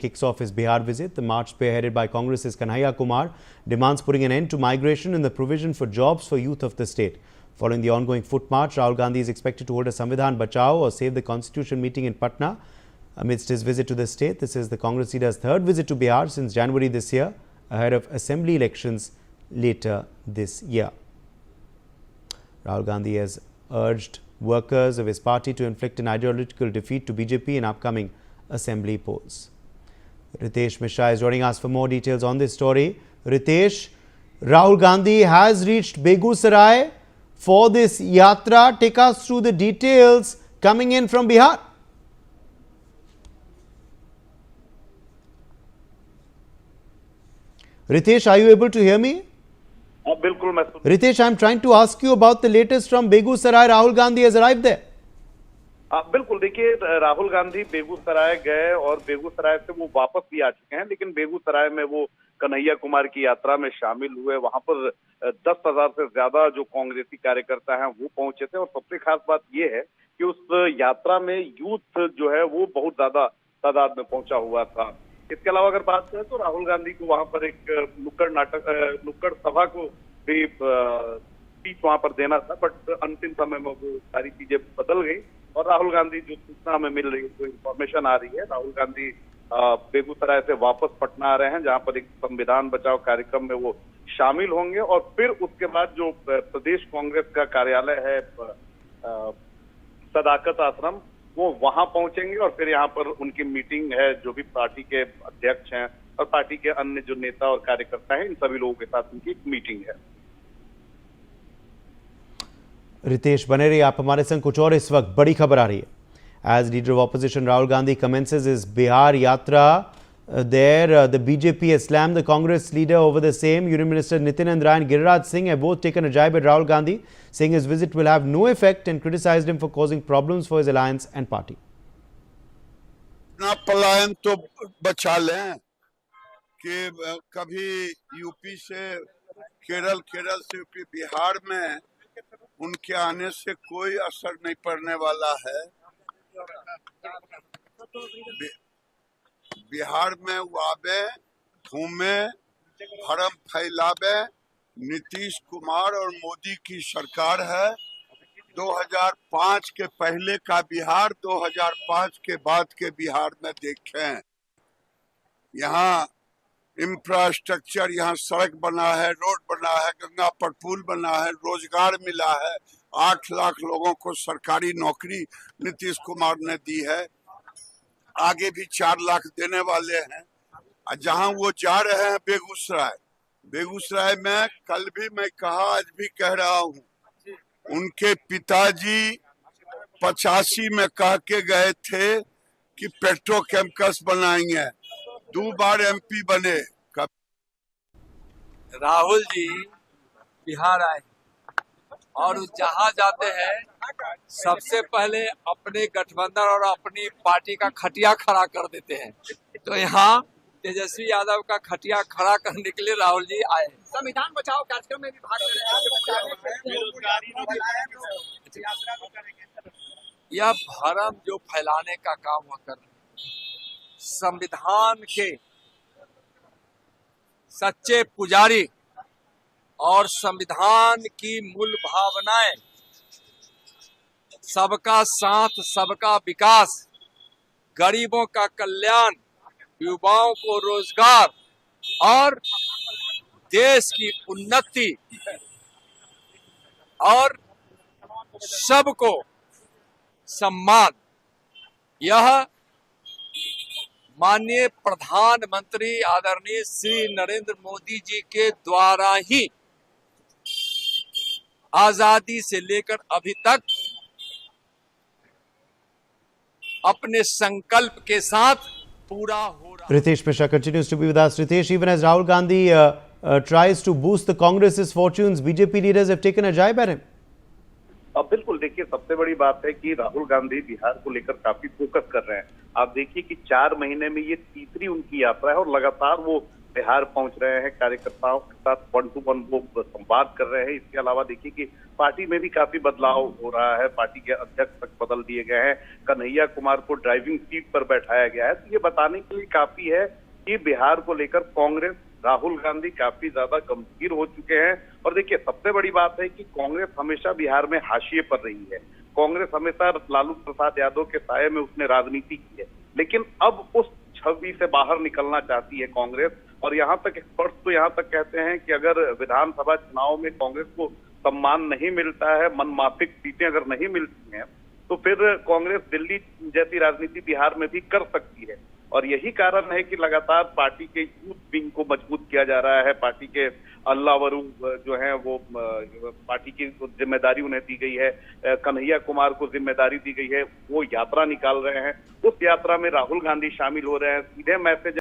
kicks off his Bihar visit. The march, spearheaded by Congress's Kanhaiya Kumar, demands putting an end to migration and the provision for jobs for youth of the state. Following the ongoing foot march, Rahul Gandhi is expected to hold a Samvidhan Bachao or Save the Constitution meeting in Patna amidst his visit to the state. This is the Congress leader's third visit to Bihar since January this year, ahead of assembly elections later this year. Rahul Gandhi has urged workers of his party to inflict an ideological defeat to BJP in upcoming assembly polls. Ritesh Mishra is joining us for more details on this story. Ritesh, Rahul Gandhi has reached Begusarai for this yatra. Take us through the details coming in from Bihar. Ritesh, are you able to hear me? Ritesh, I am trying to ask you about the latest from Begusarai. Rahul Gandhi has arrived there. बिल्कुल, देखिए राहुल गांधी बेगूसराय गए और बेगूसराय से वो वापस भी आ चुके हैं, लेकिन बेगूसराय में वो कन्हैया कुमार की यात्रा में शामिल हुए। वहां पर 10,000 से ज्यादा जो कांग्रेसी कार्यकर्ता हैं वो पहुंचे थे और सबसे खास बात ये है कि उस यात्रा में यूथ जो है वो बहुत ज्यादा तादाद में पहुंचा हुआ था। इसके अलावा अगर बात करें तो राहुल गांधी को वहां पर एक नुक्कड़ सभा को भी स्पीच वहां पर देना था, बट अंतिम समय में वो सारी चीजें बदल गई और राहुल गांधी जो सूचना हमें मिल रही है, जो इन्फॉर्मेशन आ रही है, राहुल गांधी बेगूसराय से वापस पटना आ रहे हैं, जहां पर एक संविधान बचाओ कार्यक्रम में वो शामिल होंगे और फिर उसके बाद जो प्रदेश कांग्रेस का कार्यालय है सदाकत आश्रम, वो वहां पहुंचेंगे और फिर यहाँ पर उनकी मीटिंग है, जो भी पार्टी के अध्यक्ष हैं और पार्टी के अन्य जो नेता और कार्यकर्ता हैं, इन सभी लोगों के साथ उनकी मीटिंग है। रितेश बने रहिए आप हमारे संग। कुछ और इस वक्त बड़ी खबर आ रही है। As leader of opposition Rahul Gandhi commences his Bihar yatra there, the BJP has slammed the Congress leader over the same. Union Minister Nityanand Rai and Giriraj Singh have both taken a jibe at Rahul Gandhi, saying his visit will have no effect, and criticized him for causing problems for his alliance and party. ना पलायन तो बचा लें कि कभी UP से केरल से UP Bihar में उनके आने से कोई असर नहीं पड़ने वाला है। बिहार में वो आवे, घूमे, भरम फैलावे। नीतीश कुमार और मोदी की सरकार है। 2005 के पहले का बिहार, 2005 के बाद के बिहार में देखें। यहाँ इंफ्रास्ट्रक्चर, यहाँ सड़क बना है, रोड बना है, गंगा पर पुल बना है, रोजगार मिला है, 8 लाख लोगों को सरकारी नौकरी नीतीश कुमार ने दी है, आगे भी 4 लाख देने वाले हैं। जहां वो जा रहे हैं बेगूसराय में, कल भी मैं कहा, आज भी कह रहा हूं, उनके पिताजी 85 में कह के गए थे कि पेट्रोकेमिकल्स बनाएंगे, 2 बार MP बने। राहुल जी बिहार आए और जहां जाते हैं सबसे पहले अपने गठबंधन और अपनी पार्टी का खटिया खड़ा कर देते हैं। तो यहाँ तेजस्वी यादव का खटिया खड़ा करने के लिए राहुल जी आए। संविधान बचाओ कार्यक्रम में भी भाग ले रहे हैं। यह भरम जो फैलाने का काम वो कर रहे हैं। संविधान के सच्चे पुजारी और संविधान की मूल भावनाएं, सबका साथ, सबका विकास, गरीबों का कल्याण, युवाओं को रोजगार और देश की उन्नति और सबको सम्मान, यह माननीय प्रधानमंत्री आदरणीय श्री नरेंद्र मोदी जी के द्वारा ही आजादी से लेकर अभी तक अपने संकल्प के साथ पूरा हो रहा है। Ritesh Mishra continues to be with us. Ritesh, even as Rahul Gandhi tries to boost the Congress's fortunes, BJP leaders have taken a jibe at him. अब बिल्कुल देखिए, सबसे बड़ी बात है कि राहुल गांधी बिहार को लेकर काफी फोकस कर रहे हैं। आप देखिए कि 4 महीने में ये तीसरी उनकी यात्रा है और लगातार वो बिहार पहुंच रहे हैं, कार्यकर्ताओं के साथ 1-to-1 वो संवाद कर रहे हैं। इसके अलावा देखिए कि पार्टी में भी काफी बदलाव हो रहा है, पार्टी के अध्यक्ष तक बदल दिए गए हैं, कन्हैया कुमार को ड्राइविंग सीट पर बैठाया गया है। तो ये बताने के लिए काफी है कि बिहार को लेकर कांग्रेस, राहुल गांधी काफी ज्यादा गंभीर हो चुके हैं। और देखिए सबसे बड़ी बात है कि कांग्रेस हमेशा बिहार में हाशिए पर रही है। कांग्रेस हमेशा लालू प्रसाद यादव के साये में उसने राजनीति की है, लेकिन अब उस छवि से बाहर निकलना चाहती है कांग्रेस। और यहाँ तक एक्सपर्ट्स तो यहाँ तक कहते हैं कि अगर विधानसभा चुनाव में कांग्रेस को सम्मान नहीं मिलता है, मनमाफिक सीटें अगर नहीं मिलती हैं, तो फिर कांग्रेस दिल्ली जैसी राजनीति बिहार में भी कर सकती है। और यही कारण है कि लगातार पार्टी के यूथ विंग को मजबूत किया जा रहा है। पार्टी के अल्लावरू जो हैं वो पार्टी की जिम्मेदारी उन्हें दी गई है, कन्हैया कुमार को जिम्मेदारी दी गई है, वो यात्रा निकाल रहे हैं। उस यात्रा में राहुल गांधी शामिल हो रहे हैं। सीधे मैसेज